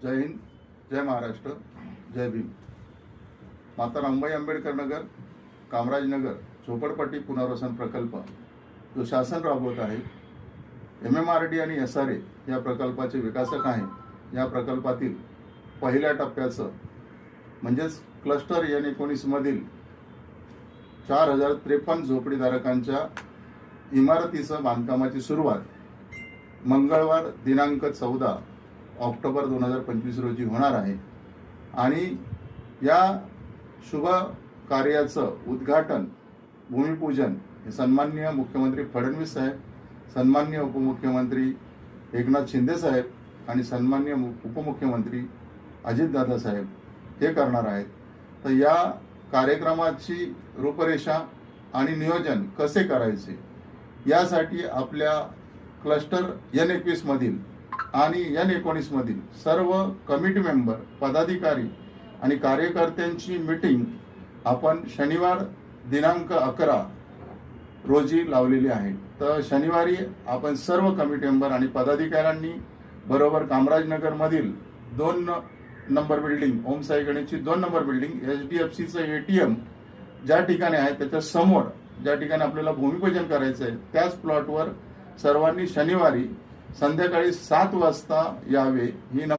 जय हिंद, जय महाराष्ट्र, जय भीम। माता रमाबाई आंबेडकर नगर, कामराज नगर झोपडपट्टी पुनर्वसन प्रकल्प जो शासन राबवत आहे, MMRD आणि SRA या प्रकल्पाचे विकासक आहे। या प्रकल्पातील पहिल्या टप्प्याचं म्हणजेच क्लस्टर N19 मधील 4053 झोपडीधारकांच्या इमारतीचं बांधकामाची सुरुवात मंगळवार दिनांक 14 ऑक्टोबर 2025 रोजी होणार आहे आणि या शुभ कार्याचं उद्घाटन भूमिपूजन हे सन्माननीय मुख्यमंत्री फडणवीस साहेब, सन्माननीय उपमुख्यमंत्री एकनाथ शिंदे साहेब आणि सन्माननीय उपमुख्यमंत्री अजितदादा साहेब हे करणार आहेत। तर या कार्यक्रमाची रूपरेषा आणि नियोजन कसे करायचे यासाठी आपल्या क्लस्टर N21 मधील आणि N19 मधील सर्व कमिटी मेंबर, पदाधिकारी आणि कार्यकर्त्यांची मीटिंग आपण शनिवार दिनांक 11 रोजी लावलेली आहे। तर शनिवारी आपण सर्व कमिटी मेंबर आणि पदाधिकाऱ्यांनी बरोबर कामराजनगर मधील 2 नंबर बिल्डिंग, ओम साई गणेशची 2 नंबर बिल्डिंग, HDFCचं ATM ज्या ठिकाणी आहे त्याच्या समोर ज्या ठिकाणी आपल्याला भूमिपूजन करायचं आहे त्याच प्लॉटवर सर्वांनी शनिवारी संध्याकाळी 7 वाजता यावे ही